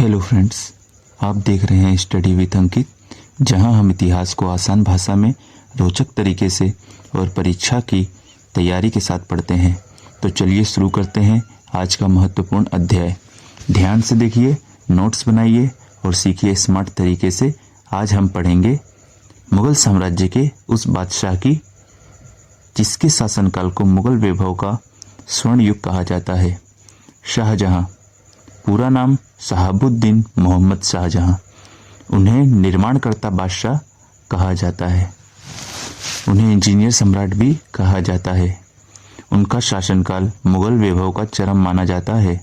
Hello friends, आप देख रहे हैं स्टडी विद अंकित, जहां हम इतिहास को आसान भाषा में रोचक तरीके से और परीक्षा की तैयारी के साथ पढ़ते हैं। तो चलिए शुरू करते हैं आज का महत्वपूर्ण अध्याय। ध्यान से देखिए, नोट्स बनाइए और सीखिए स्मार्ट तरीके से। आज हम पढ़ेंगे मुगल साम्राज्य के उस बादशाह की जिसके शासनकाल को मुगल वैभव का स्वर्ण युग कहा जाता है, शाहजहां। पूरा नाम शहाबुद्दीन मोहम्मद शाहजहां। उन्हें निर्माणकर्ता बादशाह कहा जाता है। उन्हें इंजीनियर सम्राट भी कहा जाता है। उनका शासनकाल मुगल वैभव का चरम माना जाता है।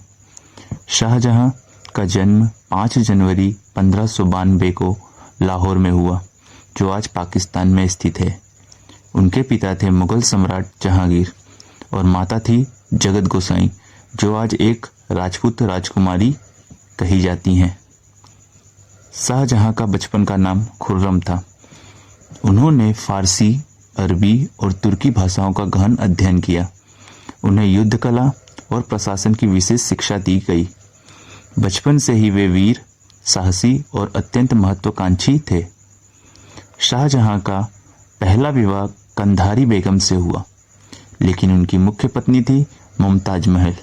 शाहजहां का जन्म 5 जनवरी 1592 को लाहौर में हुआ, जो आज पाकिस्तान में स्थित है। उनके पिता थे मुगल सम्राट जहांगीर और माता थी जगत गोसाई, जो आज एक राजपूत राजकुमारी कही जाती हैं। शाहजहां का बचपन का नाम खुर्रम था। उन्होंने फारसी, अरबी और तुर्की भाषाओं का गहन अध्ययन किया। उन्हें युद्ध कला और प्रशासन की विशेष शिक्षा दी गई। बचपन से ही वे वीर, साहसी और अत्यंत महत्वाकांक्षी थे। शाहजहां का पहला विवाह कंधारी बेगम से हुआ, लेकिन उनकी मुख्य पत्नी थी मुमताज महल।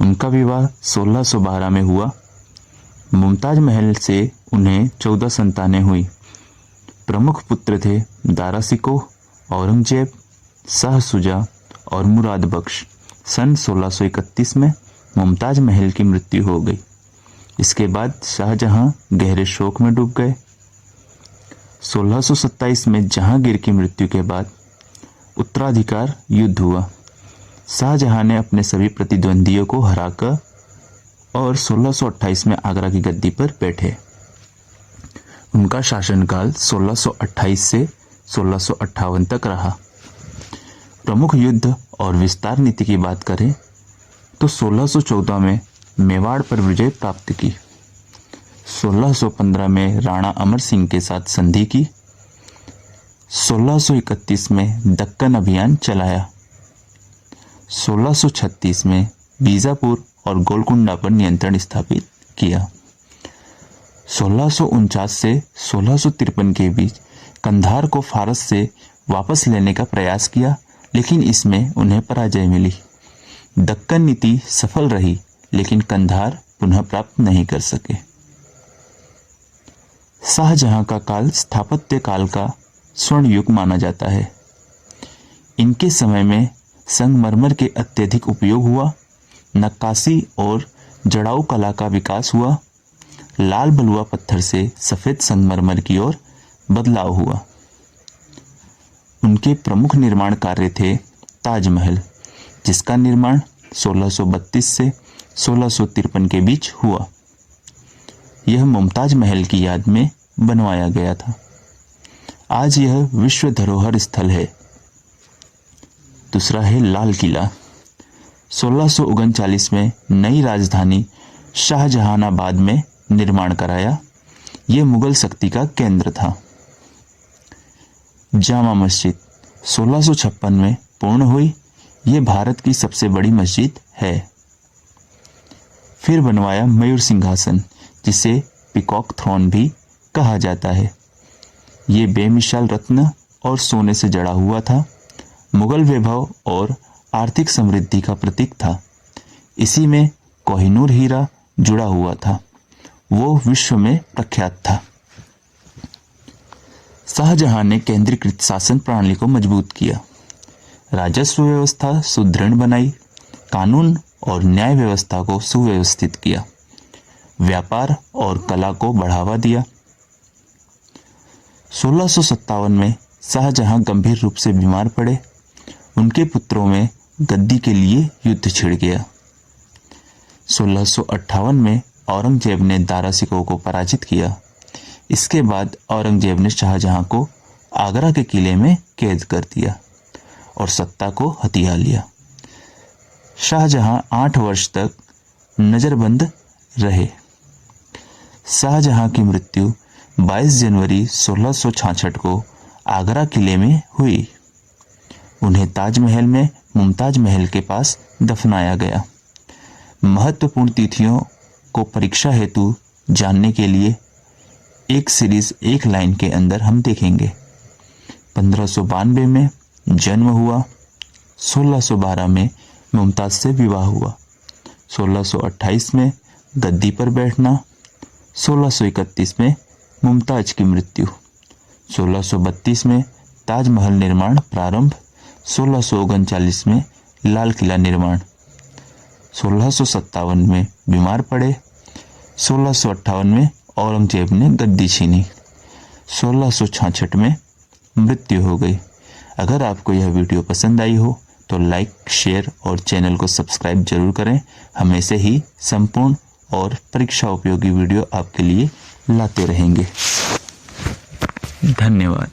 उनका विवाह 1612 में हुआ। मुमताज महल से उन्हें 14 संतानें हुई। प्रमुख पुत्र थे दारा शिकोह, औरंगजेब, शाह शुजा और मुराद बख्श। सन 1631 में मुमताज महल की मृत्यु हो गई। इसके बाद शाहजहां गहरे शोक में डूब गए। 1627 में जहांगीर की मृत्यु के बाद उत्तराधिकार युद्ध हुआ। शाहजहां ने अपने सभी प्रतिद्वंदियों को हराकर और 1628 में आगरा की गद्दी पर बैठे। उनका शासनकाल 1628 से 1658 तक रहा। प्रमुख युद्ध और विस्तार नीति की बात करें तो 1614 में मेवाड़ पर विजय प्राप्त की। 1615 में राणा अमर सिंह के साथ संधि की। 1631 में दक्कन अभियान चलाया। 1636 में बीजापुर और गोलकुंडा पर नियंत्रण स्थापित किया। 1649 से 1653 के बीच कंधार को फारस से वापस लेने का प्रयास किया, लेकिन इसमें उन्हें पराजय मिली। दक्कन नीति सफल रही, लेकिन कंधार पुनः प्राप्त नहीं कर सके। शाहजहां का काल स्थापत्य काल का स्वर्ण युग माना जाता है। इनके समय में संगमरमर के अत्यधिक उपयोग हुआ। नक्काशी और जड़ाऊ कला का विकास हुआ। लाल बलुआ पत्थर से सफेद संगमरमर की ओर बदलाव हुआ। उनके प्रमुख निर्माण कार्य थे ताजमहल, जिसका निर्माण 1632 से 1653 के बीच हुआ। यह मुमताज महल की याद में बनवाया गया था। आज यह विश्व धरोहर स्थल है। दूसरा है लाल किला। 1639 में नई राजधानी शाहजहानाबाद में निर्माण कराया। यह मुगल शक्ति का केंद्र था। जामा मस्जिद 1656 में पूर्ण हुई। यह भारत की सबसे बड़ी मस्जिद है। फिर बनवाया मयूर सिंहासन, जिसे पीकॉक थ्रोन भी कहा जाता है। ये बेमिसाल रत्न और सोने से जड़ा हुआ था। मुगल वैभव और आर्थिक समृद्धि का प्रतीक था। इसी में कोहिनूर हीरा जुड़ा हुआ था। वो विश्व में प्रख्यात था। शाहजहां ने केंद्रीकृत शासन प्रणाली को मजबूत किया। राजस्व व्यवस्था सुदृढ़ बनाई। कानून और न्याय व्यवस्था को सुव्यवस्थित किया। व्यापार और कला को बढ़ावा दिया। 1657 में शाहजहां गंभीर रूप से बीमार पड़े। उनके पुत्रों में गद्दी के लिए युद्ध छिड़ गया। 1658 में औरंगजेब ने दारा शिकोह को पराजित किया। इसके बाद औरंगजेब ने शाहजहां को आगरा के किले में कैद कर दिया और सत्ता को हथिया लिया। शाहजहां 8 वर्ष तक नजरबंद रहे। शाहजहां की मृत्यु 22 जनवरी 1666 को आगरा किले में हुई। उन्हें ताजमहल में मुमताज महल के पास दफनाया गया। महत्वपूर्ण तिथियों को परीक्षा हेतु जानने के लिए एक सीरीज एक लाइन के अंदर हम देखेंगे। 1592 में जन्म हुआ, 1612 में मुमताज से विवाह हुआ, 1628 में गद्दी पर बैठना, 1631 में मुमताज की मृत्यु, 1632 में ताजमहल निर्माण प्रारंभ, 1639 में लाल किला निर्माण, 1657 में बीमार पड़े, 1658 में औरंगजेब ने गद्दी छीनी, 1666 में मृत्यु हो गई। अगर आपको यह वीडियो पसंद आई हो तो लाइक, शेयर और चैनल को सब्सक्राइब जरूर करें। हम ऐसे ही संपूर्ण और परीक्षा उपयोगी वीडियो आपके लिए लाते रहेंगे। धन्यवाद।